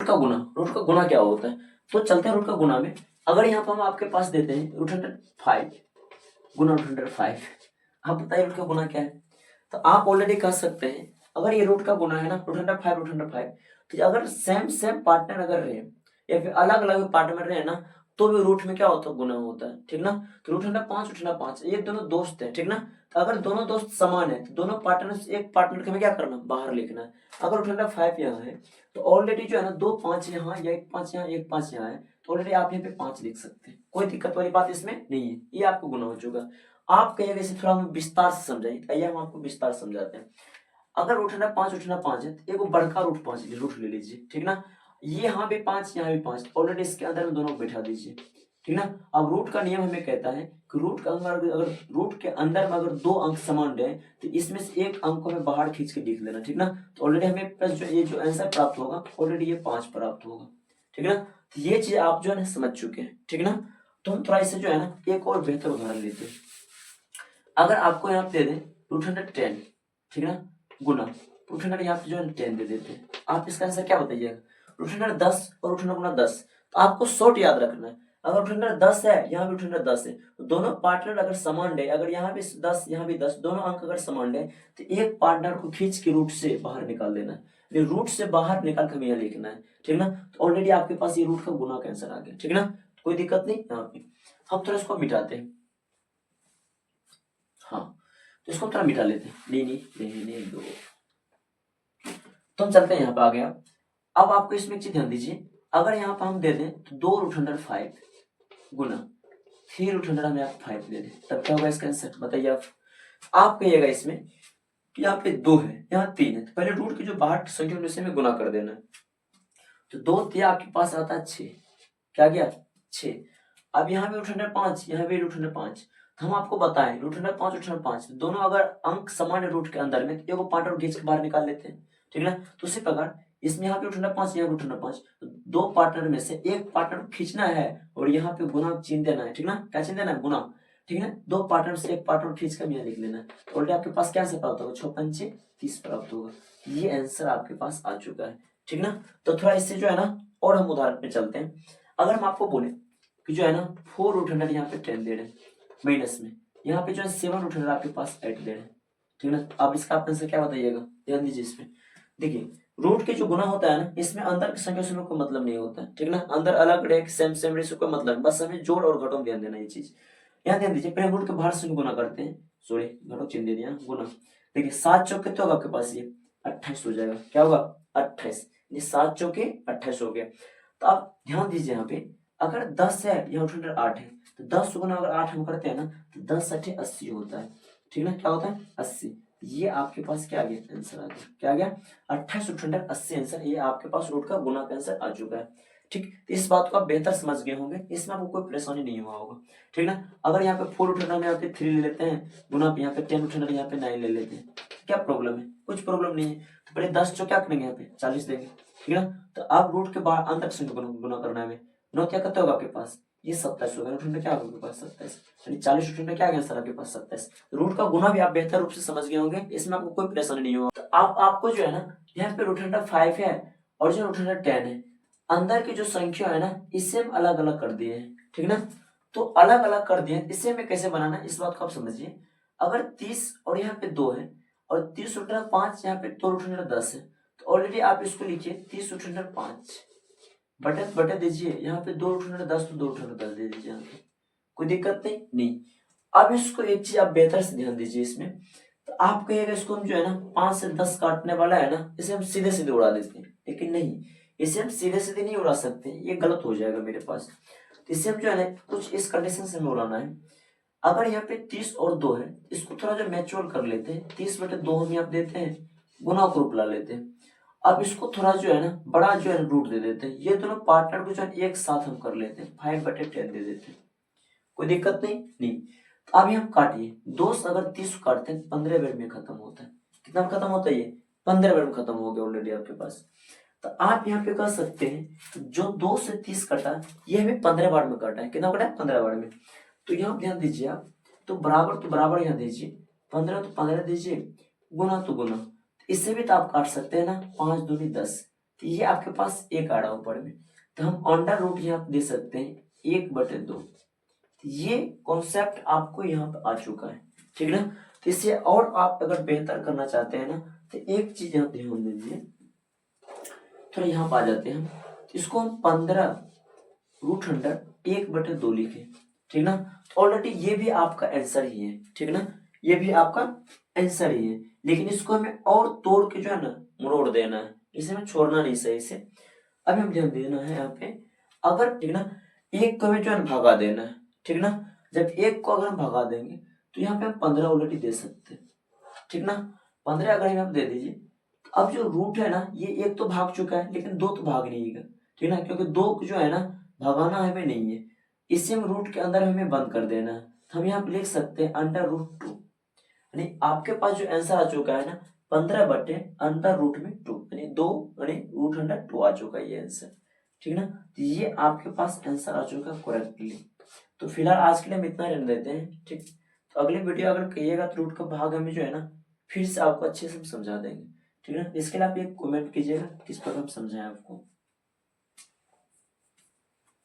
Root का गुना क्या होता है, तो चलते हैं रूट का गुना में। अगर यहाँ पर हम आपके पास देते हैं √105 गुना √105, आप बताइए रूट का गुना क्या है। तो आप ऑलरेडी कह सकते हैं अगर ये रूट का गुना है ना √105 तो अगर सेम पार्टनर अगर रहे या फिर अलग अलग पार्टनर रहे ना तो भी रूट में क्या होता है, गुना होता है, ठीक ना। तो √105 ये दोनों दोस्त है, ठीक ना। तो अगर दोनों दोस्त समान है तो दोनों पार्टनर, एक पार्टनर के हमें क्या करना, बाहर लिखना है। अगर √105 यहाँ है तो ऑलरेडी जो है ना 2 5 यहाँ या 1 5 यहाँ 1 5 यहाँ है, तो ऑलरेडी आप यहाँ पे 5 लिख सकते हैं, कोई दिक्कत वाली बात इसमें नहीं है, ये आपको गुना हो चुका। आप कहिएगा इसे थोड़ा हम विस्तार से समझाइए, आइए हम आपको विस्तार समझाते हैं। अगर √105 है तो एक बड़का रूट ले लीजिए, ठीक ना। ये यहाँ भी 5 यहाँ भी 5, ऑलरेडी इसके अंदर में दोनों को बैठा दीजिए, ठीक ना। अब रूट का नियम हमें कहता है कि रूट का अगर रूट के अंदर में अगर 2 अंक समान रहे तो इसमें से एक अंक को हमें बाहर खींच के लिख लेना, ठीक ना। तो ऑलरेडी हमें प्लस जो ये जो आंसर प्राप्त होगा ऑलरेडी ये 5 प्राप्त होगा, ठीक ना। तो ये चीज आप जो है ना समझ चुके हैं, ठीक ना। तो हम थोड़ा इससे जो है ना एक और बेहतर उदाहरण लेते हैं। अगर आपको यहाँ पे दे दें √110, ठीक ना, गुना √100 यहाँ पे जो है 10 दे देते हैं, आप इसका आंसर क्या बताइएगा, √110 और √110। तो आपको शॉर्ट याद रखना है, अगर √110 है यहाँ भी √110 है तो दोनों पार्टनर अगर समान रहे, अगर यहाँ भी 10 यहाँ भी 10, दोनों अंक अगर समान रहे तो एक पार्टनर को खींच के रूट से बाहर निकाल देना है, रूट से बाहर निकाल कर यहाँ लिखना है, ठीक ना। तो ऑलरेडी आपके पास ये रूट का गुना का आंसर आ गया, ठीक ना, कोई दिक्कत नहीं। यहाँ पे हम थोड़ा इसको मिटाते हैं, हाँ तो इसको थोड़ा मिटा लेते हैं, नहीं दो। तो हम चलते हैं यहाँ पे आ गया। अब आपको इसमें एक चीज ध्यान दीजिए, अगर यहाँ पर हम दे दें तो 2√105 गुना 3√100 हमें आप 5 दे दें, तब क्या होगा इसका आंसर बताइए आप कहिएगा इसमें कि यहाँ पे 2 है यहाँ 3 है, तो पहले रूट की जो बाहर संख्या उनसे हमें गुना कर देना है। तो 2 3 आपके पास आता है 6, क्या गया 6। अब यहाँ भी √105 यहाँ भी √105, तो हम आपको बताएं √105 दोनों अगर अंक समान है रूट के अंदर में तो एगो पार्टनर खींच के बाहर निकाल लेते हैं, ठीक है ना। तो उसी प्रकार इसमें यहाँ पे √105 यहाँ √105, तो दो पार्टनर में से एक पार्टनर खींचना है और यहाँ पे गुना चिन्ह देना है, ठीक ना, क्या चिन्ह देना है, गुना, ठीक है। दो पार्टनर से एक पार्टनर खींच कर यहाँ लिख लेना है, तो ऑलरेडी आपके पास क्या आंसर प्राप्त होगा, 6 5 30 प्राप्त होगा। ये आंसर आपके पास आ चुका है, ठीक ना। तो थोड़ा इससे जो है ना और हम उदाहरण पे चलते हैं। अगर हम आपको बोले कि जो है ना 4√100 यहाँ पे 10 दे रहे हैं माइनस में, यहाँ पे जो है 7√100 आपके पास 8 दे रहे हैं, ठीक ना। आप इसका आंसर क्या बताइएगा, ध्यान दीजिए इसमें। देखिए रूट के जो गुना होता है ना इसमें अंदर की संख्या से कोई मतलब नहीं होता है, ठीक ना। अंदर अलग रहे सेम रहे कोई मतलब नहीं, बस हमें जोड़ और घटों में ध्यान देना ये चीज। यहाँ ध्यान दीजिए पहले रूट के बाहर से गुना करते हैं, सॉरी घटों चिन्ह दे दिया गुना। देखिए 7 चौक कितने होगा आपके पास, ये 28 हो जाएगा, क्या होगा 28, ये 7 चौके 28 हो गया। तो आप ध्यान दीजिए यहाँ पे अगर 10 है यहाँ √108 है तो 10 गुना अगर 8 हम करते हैं ना तो 10 8 80 होता है, ठीक ना, क्या होता है 80। ये आपके पास क्या आ गया आंसर आ गया, क्या आ गया 28 √108 80 आंसर, ये आपके पास रूट का गुना का आंसर आ चुका है, ठीक। इस बात को आप बेहतर समझ गए होंगे, इसमें आपको कोई परेशानी नहीं हुआ होगा, ठीक ना। अगर यहाँ पे 4√100 यहाँ पे 3 ले लेते हैं गुना यहाँ पे 10√100 यहाँ पे 9 ले लेते हैं, क्या प्रॉब्लम है, कुछ प्रॉब्लम नहीं है। तो पहले 10 जो क्या करेंगे यहाँ पे 40 देंगे, ठीक है ना। तो आप रूट के बाहर अंतर से गुना करना है, 9 क्या करते होगा आपके पास ये 27 होगा, √100 क्या होगा आपके पास 27, यानी 40 √100 क्या गया सर आपके पास 27। रूट का गुना भी आप बेहतर रूप से समझ गए होंगे, इसमें आपको कोई परेशानी नहीं होगा। तो आपको जो है ना यहाँ पे √105 है और जो √110 है अंदर की जो संख्या है ना इसे हम अलग अलग कर दिए हैं, ठीक ना। तो अलग अलग कर दिए, इसे हमें कैसे बनाना इस बात को आप समझिए। अगर 30 और यहाँ पे 2 है और 30 √5 5 यहाँ पे 2 √10 है, तो ऑलरेडी आप इसको लिखिए 30 √5 बटे दीजिए यहाँ पे 2 √10 तो 2 √10 दे दीजिए यहाँ पे, कोई दिक्कत नहीं। अब इसको एक चीज आप बेहतर से ध्यान दीजिए इसमें, तो आप कहिएगा इसको हम जो है ना 5 से 10 काटने वाला है ना इसे हम सीधे सीधे उड़ा देते हैं, लेकिन नहीं इसे हम सीधे सीधे नहीं उड़ा सकते, ये गलत हो जाएगा मेरे पास। तो इसे हम जो है ना कुछ इस कंडीशन से हमें उड़ाना है। अगर यहाँ पे 30 और 2 है इसको थोड़ा जो मैच्योर कर लेते हैं, 30/2 हम यहाँ देते हैं गुना को रूप ला लेते हैं। अब इसको थोड़ा जो है ना बड़ा जो है रूट दे देते हैं, ये दोनों पार्टनर को जो है एक साथ हम कर लेते हैं 5/10 दे देते हैं, कोई दिक्कत नहीं। तो अब हम काटिए 2 से अगर 30 काटते हैं 15 बार में खत्म होता है, कितना में खत्म होता है ये 15 बार में खत्म हो गया ऑलरेडी आपके पास। तो आप यहाँ पे कह सकते हैं जो 2 से 30 कटा ये हमें 15 बार में कटा है, कितना कटा है 15 बार में। तो यहाँ ध्यान दीजिए आप, तो बराबर यहाँ दीजिए 15 तो 15 दीजिए, गुना तो गुना, इससे भी तो आप काट सकते हैं ना 5 दूनी 10, तो ये आपके पास एक आ रहा ऊपर में, तो हम अंडर रूट यहाँ पे दे सकते हैं 1/2। ये कॉन्सेप्ट आपको यहाँ पे आ चुका है, ठीक ना। तो इससे और आप अगर बेहतर करना चाहते हैं ना, तो एक चीज यहाँ ध्यान दीजिए, थोड़ा यहाँ पे आ जाते हैं हम, इसको हम 15√100 1/2 लिखे, ठीक ना। तो ऑलरेडी ये भी आपका आंसर ही है, ठीक ना, ये भी आपका आंसर ही है, लेकिन इसको हमें और तोड़ के जो है ना मरोड़ देना है, इसे हमें छोड़ना नहीं सही से। अब हम ध्यान देना है यहाँ पे, अगर ठीक ना एक को हमें जो है भगा देना है, ठीक ना। जब एक को अगर हम भगा देंगे तो यहाँ पे हम 15 ऑलरेडी दे सकते हैं, ठीक ना। 15 अगर हम दे दीजिए, अब जो रूट है ना, ये एक तो भाग चुका है लेकिन दो तो भाग नहीं है, ठीक ना, क्योंकि दो जो है ना भगाना हमें नहीं है, इसे हम रूट के अंदर हमें बंद कर देना है। तो हम यहाँ पे लिख सकते हैं √2, यानी आपके पास जो आंसर आ चुका है ना 15/√2, यानी 2 यानी √2 आ चुका है ये आंसर, ठीक ना। तो ये आपके पास आंसर आ चुका है करेक्टली। तो फिलहाल आज के लिए हम इतना रहने देते हैं, ठीक। तो अगली वीडियो अगर कहिएगा तो रूट का भाग हमें जो है ना फिर से आपको अच्छे से समझा देंगे, ठीक है। इसके लिए आप एक कमेंट कीजिएगा किस पर हम समझाएं आपको।